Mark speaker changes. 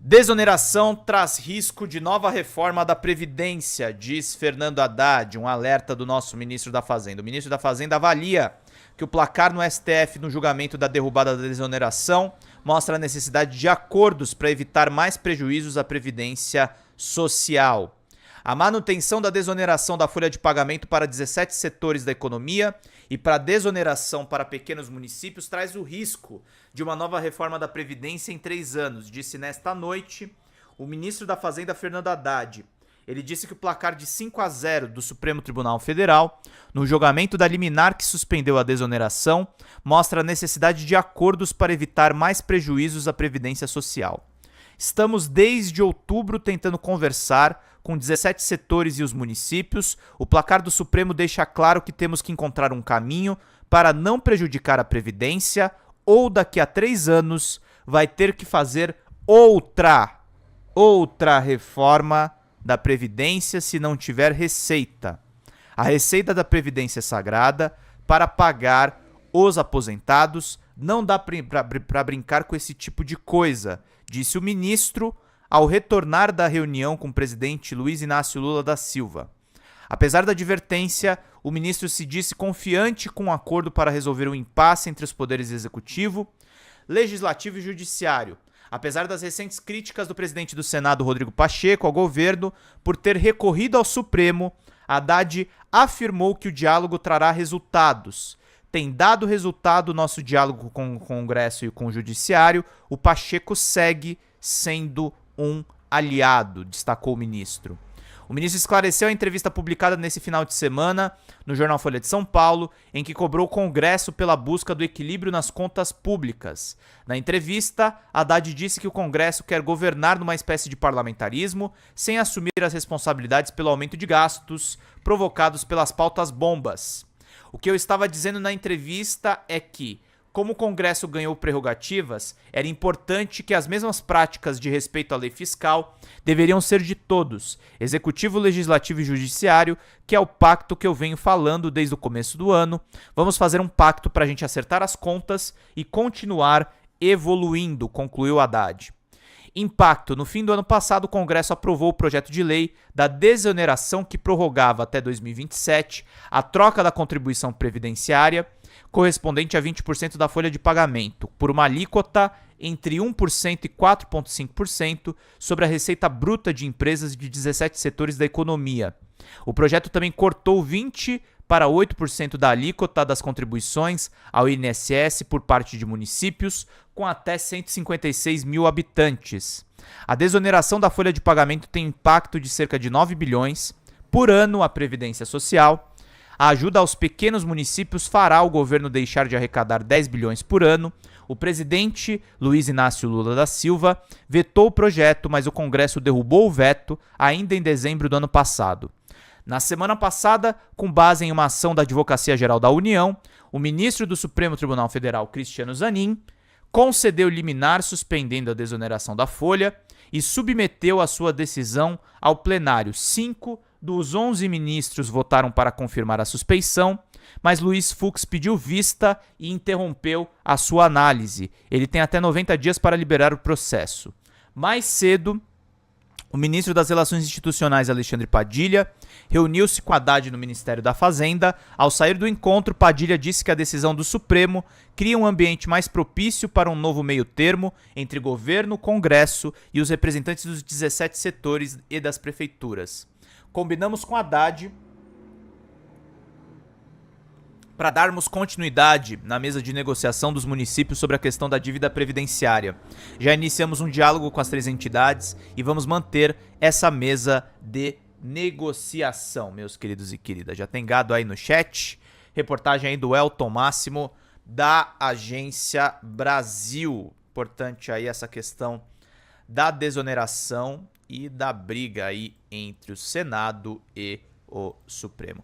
Speaker 1: Desoneração traz risco de nova reforma da Previdência, diz Fernando Haddad, um alerta do nosso ministro da Fazenda. O ministro da Fazenda avalia que o placar no STF no julgamento da derrubada da desoneração mostra a necessidade de acordos para evitar mais prejuízos à Previdência Social. A manutenção da desoneração da folha de pagamento para 17 setores da economia e para a desoneração para pequenos municípios traz o risco de uma nova reforma da Previdência em 3 anos, disse nesta noite o ministro da Fazenda, Fernando Haddad. Ele disse que o placar de 5-0 do Supremo Tribunal Federal, no julgamento da liminar que suspendeu a desoneração, mostra a necessidade de acordos para evitar mais prejuízos à Previdência Social. Estamos desde outubro tentando conversar com 17 setores e os municípios. O placar do Supremo deixa claro que temos que encontrar um caminho para não prejudicar a Previdência ou daqui a 3 anos vai ter que fazer outra reforma da Previdência se não tiver receita. A receita da Previdência é sagrada para pagar os aposentados. Não dá para brincar com esse tipo de coisa, disse o ministro ao retornar da reunião com o presidente Luiz Inácio Lula da Silva. Apesar da advertência, o ministro se disse confiante com um acordo para resolver o impasse entre os poderes executivo, legislativo e judiciário, apesar das recentes críticas do presidente do Senado, Rodrigo Pacheco, ao governo por ter recorrido ao Supremo. Haddad afirmou que o diálogo trará resultados. Tem dado resultado o nosso diálogo com o Congresso e com o Judiciário. O Pacheco segue sendo um aliado, destacou o ministro. O ministro esclareceu a entrevista publicada nesse final de semana no jornal Folha de São Paulo, em que cobrou o Congresso pela busca do equilíbrio nas contas públicas. Na entrevista, Haddad disse que o Congresso quer governar numa espécie de parlamentarismo, sem assumir as responsabilidades pelo aumento de gastos provocados pelas pautas bombas. O que eu estava dizendo na entrevista é que, como o Congresso ganhou prerrogativas, era importante que as mesmas práticas de respeito à lei fiscal deveriam ser de todos, Executivo, Legislativo e Judiciário, que é o pacto que eu venho falando desde o começo do ano. Vamos fazer um pacto para a gente acertar as contas e continuar evoluindo, concluiu Haddad. Impacto. No fim do ano passado, o Congresso aprovou o projeto de lei da desoneração que prorrogava até 2027 a troca da contribuição previdenciária correspondente a 20% da folha de pagamento, por uma alíquota entre 1% e 4,5% sobre a receita bruta de empresas de 17 setores da economia. O projeto também cortou 20% para 8% da alíquota das contribuições ao INSS por parte de municípios com até 156 mil habitantes. A desoneração da folha de pagamento tem impacto de cerca de 9 bilhões por ano à Previdência Social. A ajuda aos pequenos municípios fará o governo deixar de arrecadar 10 bilhões por ano. O presidente Luiz Inácio Lula da Silva vetou o projeto, mas o Congresso derrubou o veto ainda em dezembro do ano passado. Na semana passada, com base em uma ação da Advocacia Geral da União, o ministro do Supremo Tribunal Federal, Cristiano Zanin, concedeu liminar suspendendo a desoneração da folha e submeteu a sua decisão ao plenário. 5 dos 11 ministros votaram para confirmar a suspeição, mas Luiz Fux pediu vista e interrompeu a sua análise. Ele tem até 90 dias para liberar o processo. Mais cedo, o ministro das Relações Institucionais, Alexandre Padilha, reuniu-se com Haddad no Ministério da Fazenda. Ao sair do encontro, Padilha disse que a decisão do Supremo cria um ambiente mais propício para um novo meio-termo entre governo, Congresso e os representantes dos 17 setores e das prefeituras. Combinamos com Haddad para darmos continuidade na mesa de negociação dos municípios sobre a questão da dívida previdenciária. Já iniciamos um diálogo com as 3 entidades e vamos manter essa mesa de negociação, meus queridos e queridas. Já tem gado aí no chat, reportagem aí do Elton Máximo da Agência Brasil. Importante aí essa questão da desoneração e da briga aí entre o Senado e o Supremo.